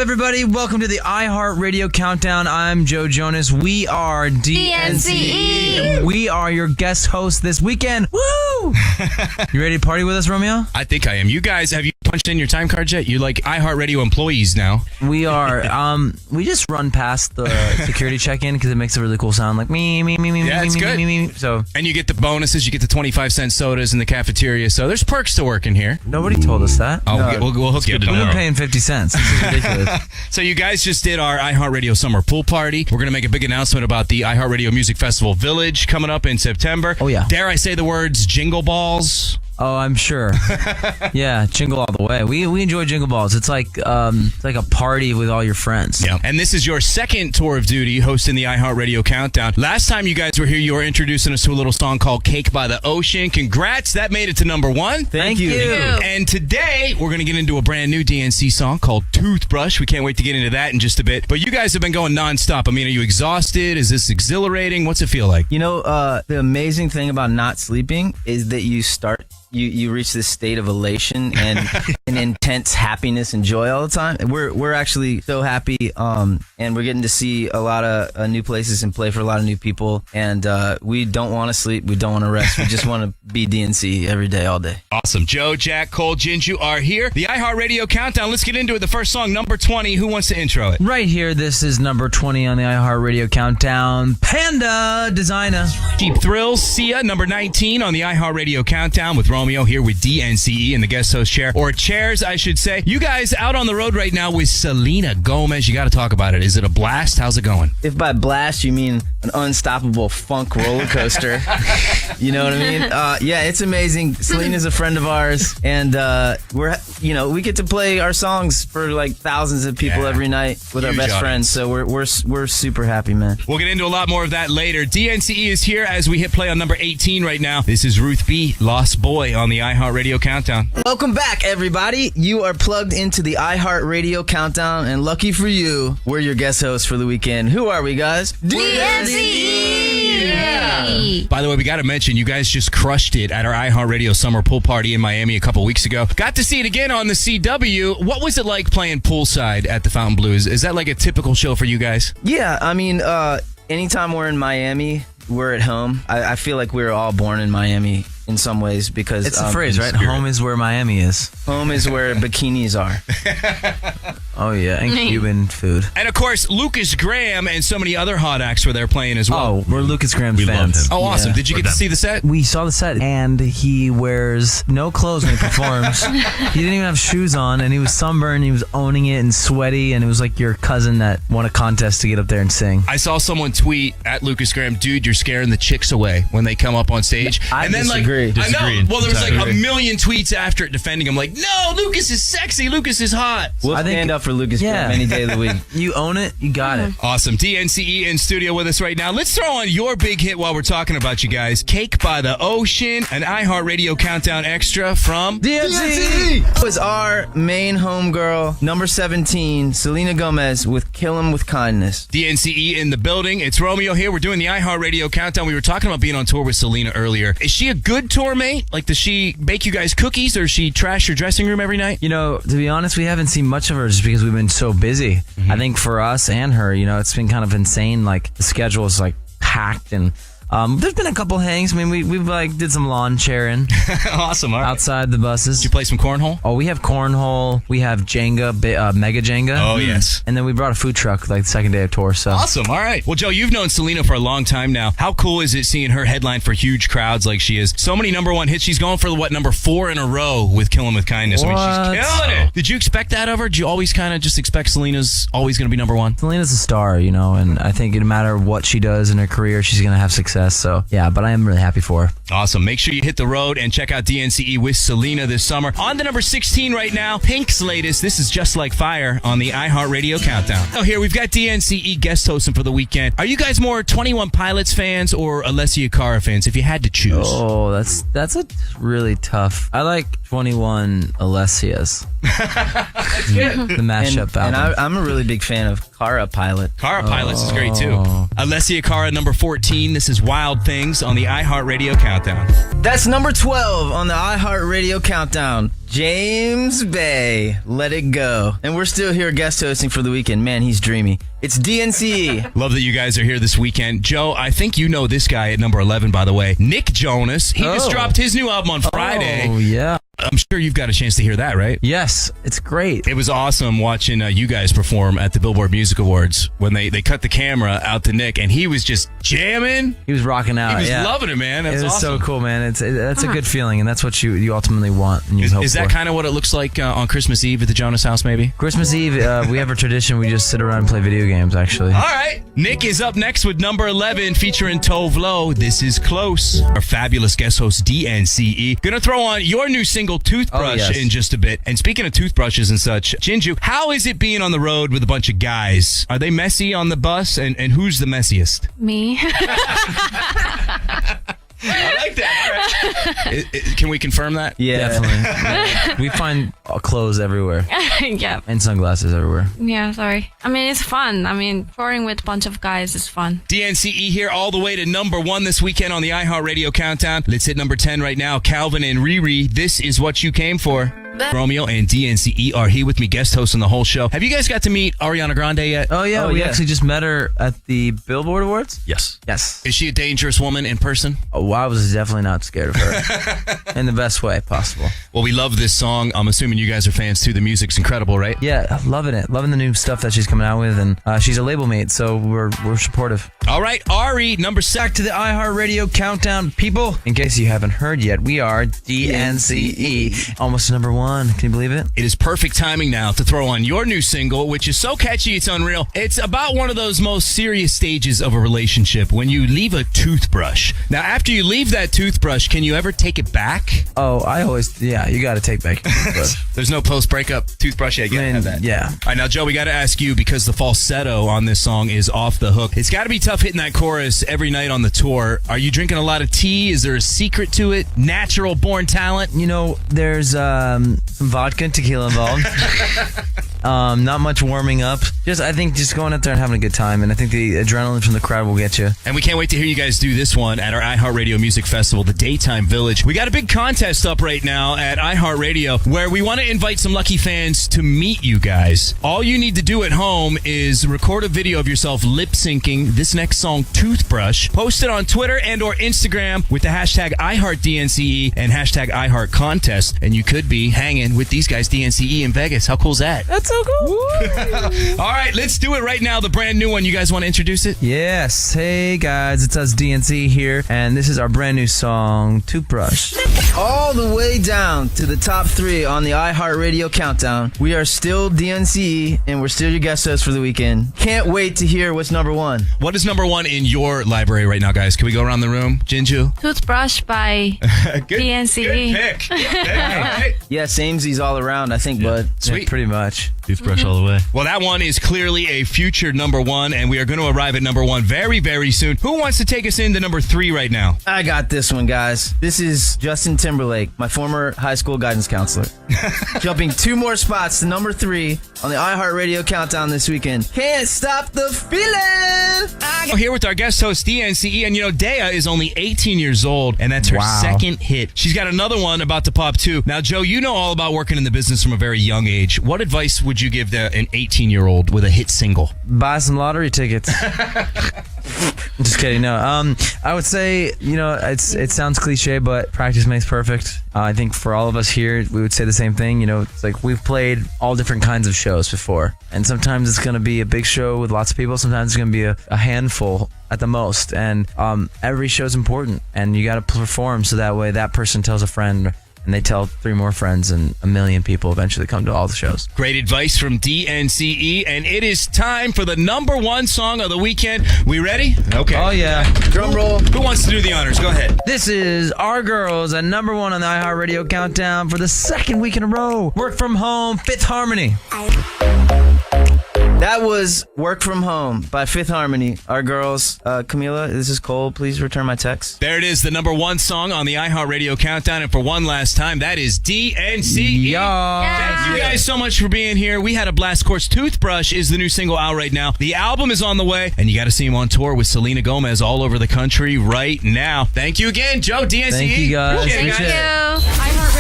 everybody? Welcome to the iHeart Radio Countdown. I'm Joe Jonas. We are DNCE. We are your guest hosts this weekend. Woo! You ready to party with us, Romeo? I think I am. You guys, have you punched in your time cards yet? You're like iHeart Radio employees now. We are. We just run past the security check-in because it makes a really cool sound, like me. Yeah, it's good. Me. So, and you get the bonuses. You get the 25-cent sodas in the cafeteria. So there's perks to working here. nobody told us that. Oh, we'll hook you up We've been tomorrow. paying 50 cents. This is ridiculous. So you guys just did our iHeartRadio Summer Pool Party. We're going to make a big announcement about the iHeartRadio Music Festival Village coming up in September. Oh, yeah. Dare I say the words jingle balls? Oh, I'm sure. Yeah, jingle all the way. We enjoy jingle balls. It's like a party with all your friends. Yeah. And this is your second tour of duty hosting the iHeartRadio Countdown. Last time you guys were here, you were introducing us to a little song called Cake by the Ocean. Congrats. That made it to number one. Thank you. And today, we're going to get into a brand new DNC song called Toothbrush. We can't wait to get into that in just a bit. But you guys have been going nonstop. I mean, are you exhausted? Is this exhilarating? What's it feel like? You know, the amazing thing about not sleeping is that you reach this state of elation and an intense happiness and joy all the time. We're actually so happy, and we're getting to see a lot of new places and play for a lot of new people. And we don't want to sleep. We don't want to rest. We just want to be DNC every day, all day. Awesome. Joe, Jack, Cole, Jinju are here. The iHeartRadio Countdown. Let's get into it. The first song, number 20. Who wants to intro it? Right here, this is number 20 on the iHeart Radio Countdown. Panda Designer. Cheap Thrills, Sia, number 19 on the iHeartRadio Countdown with Romeo here with DNCE in the guest host chair, or chairs, I should say. You guys out on the road right now with Selena Gomez. You got to talk about it. Is it a blast? How's it going? If by blast you mean an unstoppable funk roller coaster, you know what I mean? Yeah, it's amazing. Selena's a friend of ours, and we get to play our songs for like thousands of people every night with our best friends. So we're super happy, man. We'll get into a lot more of that later. DNCE is here as we hit play on number 18 right now. This is Ruth B, Lost Boy on the iHeartRadio Countdown. Welcome back, everybody. You are plugged into the iHeartRadio Countdown, and lucky for you, we're your guest hosts for the weekend. Who are we, guys? DNCE! Yeah. By the way, we got to mention, you guys just crushed it at our iHeartRadio Summer Pool Party in Miami a couple weeks ago. Got to see it again on the CW. What was it like playing poolside at the Fountain Blues? Is that like a typical show for you guys? Yeah, I mean, anytime we're in Miami, we're at home. I feel like we were all born in Miami in some ways because it's a phrase, right? Home is where Miami is. Home is where bikinis are. Oh, yeah, and Cuban food. And, of course, Lucas Graham and so many other hot acts were there playing as well. Oh, we're Lucas Graham fans. loved him. Oh, awesome. Yeah. Did you get to see the set? We saw the set, and he wears no clothes when he performs. He didn't even have shoes on, and he was sunburned. He was owning it and sweaty, and it was like your cousin that won a contest to get up there and sing. I saw someone tweet at Lucas Graham, dude, you're scaring the chicks away when they come up on stage. I and then, disagree. I know. Disagreed. Well, there was like a Disagree. million tweets after it defending him, like, no, Lucas is sexy. Lucas is hot. We'll I think- stand up for Lucas Graham any day of the week. You own it, you got it. Awesome. DNCE in studio with us right now. Let's throw on your big hit while we're talking about you guys. Cake by the Ocean, an iHeartRadio Countdown extra from DNCE! Was our main homegirl, number 17, Selena Gomez, with Kill 'Em With Kindness. DNCE in the building. It's Romeo here. We're doing the iHeartRadio Countdown. We were talking about being on tour with Selena earlier. Is she a good tour mate? Like, does she bake you guys cookies, or does she trash your dressing room every night? You know, to be honest, we haven't seen much of her just because we've been so busy. I think for us and her, you know, it's been kind of insane. Like, the schedule is like packed, and there's been a couple hangs. I mean, we've like did some lawn chairing Awesome. All right. outside the buses. Did you play some cornhole? Oh, we have cornhole. We have Jenga, Mega Jenga. Oh, yes. And then we brought a food truck like the second day of tour. So Awesome. All right. Well, Joe, you've known Selena for a long time now. How cool is it seeing her headline for huge crowds like she is? So many number one hits. She's going for, number 4 in a row with Kill 'Em With Kindness. I mean, What? she's killing it. Did you expect that of her? Did you always kind of just expect Selena's always going to be number one? Selena's a star, you know, and I think no matter what she does in her career, she's going to have success. So, yeah, but I am really happy for her. Awesome. Make sure you hit the road and check out DNCE with Selena this summer. On to number 16 right now, Pink's latest. This is Just Like Fire on the iHeartRadio Countdown. Oh, here we've got DNCE guest hosting for the weekend. Are you guys more 21 Pilots fans or Alessia Cara fans, if you had to choose? Oh, that's a really tough. I like 21 Alessias. That's good. The mashup And album. I'm a really big fan of Cara Pilot. Cara Pilots is great too. Alessia Cara, number 14. This is Wild Things on the iHeart Radio Countdown. That's number 12 on the iHeart Radio Countdown. James Bay, Let It Go. And we're still here guest hosting for the weekend. Man, he's dreamy. It's DNCE. Love that you guys are here this weekend. Joe, I think you know this guy at number 11, by the way. Nick Jonas. He just dropped his new album on Friday. Oh, yeah. I'm sure you've got a chance to hear that, right? Yes, it's great. It was awesome watching you guys perform at the Billboard Music Awards when they cut the camera out to Nick, and he was just jamming. He was rocking out. He was loving it, man. That's it was awesome. so cool, man. That's a good feeling, and that's what you ultimately want. And you hope Is that kind of what it looks like on Christmas Eve at the Jonas house, maybe? Christmas Eve, we have a tradition. We just sit around and play video games, actually. All right. Nick is up next with number 11 featuring Tove Lo. This is Close. Our fabulous guest host, DNCE. Gonna throw on your new single, Toothbrush, in just a bit. And speaking of toothbrushes and such, Jinju, how is it being on the road with a bunch of guys? Are they messy on the bus? And who's the messiest? Me. I like that. All right. Can we confirm that? Yeah. Definitely. We find clothes everywhere Yeah. and sunglasses everywhere. Yeah, sorry. I mean, it's fun. I mean, touring with a bunch of guys is fun. DNCE here all the way to number 1 this weekend on the iHeart Radio Countdown. Let's hit number 10 right now. Calvin and Riri, This Is What You Came For. Romeo and DNCE are here with me, guest hosting the whole show. Have you guys got to meet Ariana Grande yet? Oh, yeah. Oh, we yeah. actually just met her at the Billboard Awards. Yes. Yes. Is she a dangerous woman in person? Oh, I was definitely not scared of her in the best way possible. Well, we love this song. I'm assuming you guys are fans too. The music's incredible, right? Yeah, loving it. Loving the new stuff that she's coming out with. And she's a label mate, so we're supportive. All right, Ari, number 6. Back to the iHeartRadio Countdown, people. In case you haven't heard yet, we are DNCE. Almost number 1. Can you believe it? It is perfect timing now to throw on your new single, which is so catchy it's unreal. It's about one of those most serious stages of a relationship, when you leave a toothbrush. Now, after you leave that toothbrush, can you ever take it back? Oh, you got to take back your toothbrush. There's no post-breakup toothbrush yet. You gotta have that. Yeah. All right, now, Joe, we got to ask you, because the falsetto on this song is off the hook. It's got to be tough hitting that chorus every night on the tour. Are you drinking a lot of tea? Is there a secret to it? Natural born talent? You know, there's some vodka and tequila involved. Not much warming up. I think just going out there and having a good time. And I think the adrenaline from the crowd will get you. And we can't wait to hear you guys do this one at our iHeartRadio Music Festival, the Daytime Village. We got a big contest up right now at iHeartRadio where we want to invite some lucky fans to meet you guys. All you need to do at home is record a video of yourself lip syncing this next song, Toothbrush. Post it on Twitter and or Instagram with the hashtag iHeartDNCE and hashtag iHeartContest. And you could be hanging with these guys, DNCE in Vegas. How cool is that? That's so cool. All right, let's do it right now. The brand new one. You guys want to introduce it? Yes. Hey, guys. It's us, DNC here. And this is our brand new song, Toothbrush. All the way down to the top 3 on the iHeartRadio Countdown. We are still DNCE, and we're still your guest host for the weekend. Can't wait to hear what's number 1. What is number 1 in your library right now, guys? Can we go around the room? Jinju? Toothbrush by DNCE. Good pick. All right. Yeah, samesies all around, I think, bud. Sweet. Yeah, pretty much. Toothbrush all the way. Well, that one is clearly a future number 1, and we are going to arrive at number 1 very, very soon. Who wants to take us into number 3 right now? I got this one, guys. This is Justin Timberlake, my former high school guidance counselor. Jumping 2 more spots to number 3 on the iHeartRadio Countdown this weekend. Can't stop the feeling. Here with our guest host, DNCE, and you know, Dea is only 18 years old, and that's her second hit. She's got another one about to pop, too. Now, Joe, you know all about working in the business from a very young age. What advice would you give an 18-year-old with a hit single? Buy some lottery tickets. Just kidding. No. I would say, you know, it sounds cliche, but practice makes perfect. I think for all of us here, we would say the same thing. You know, it's like we've played all different kinds of shows before. And sometimes it's going to be a big show with lots of people. Sometimes it's going to be a handful at the most. And every show's important. And you got to perform so that way that person tells a friend, and they tell 3 more friends, and 1 million people eventually come to all the shows. Great advice from DNCE, and it is time for the number 1 song of the weekend. We ready? Okay. Oh, yeah. Drum roll. Who wants to do the honors? Go ahead. This is Our Girls at number 1 on the iHeartRadio Countdown for the 2nd week in a row. Work from home, Fifth Harmony. That was Work From Home by Fifth Harmony. Our girls, Camila, this is Cole. Please return my text. There it is, the number one song on the iHeart Radio Countdown. And for one last time, that is DNCE. Thank you guys so much for being here. We had a blast. Of course, Toothbrush is the new single out right now. The album is on the way, and you got to see him on tour with Selena Gomez all over the country right now. Thank you again, Joe, DNCE. Thank you, guys. Appreciate it, Thank guys. you. iHeartRadio.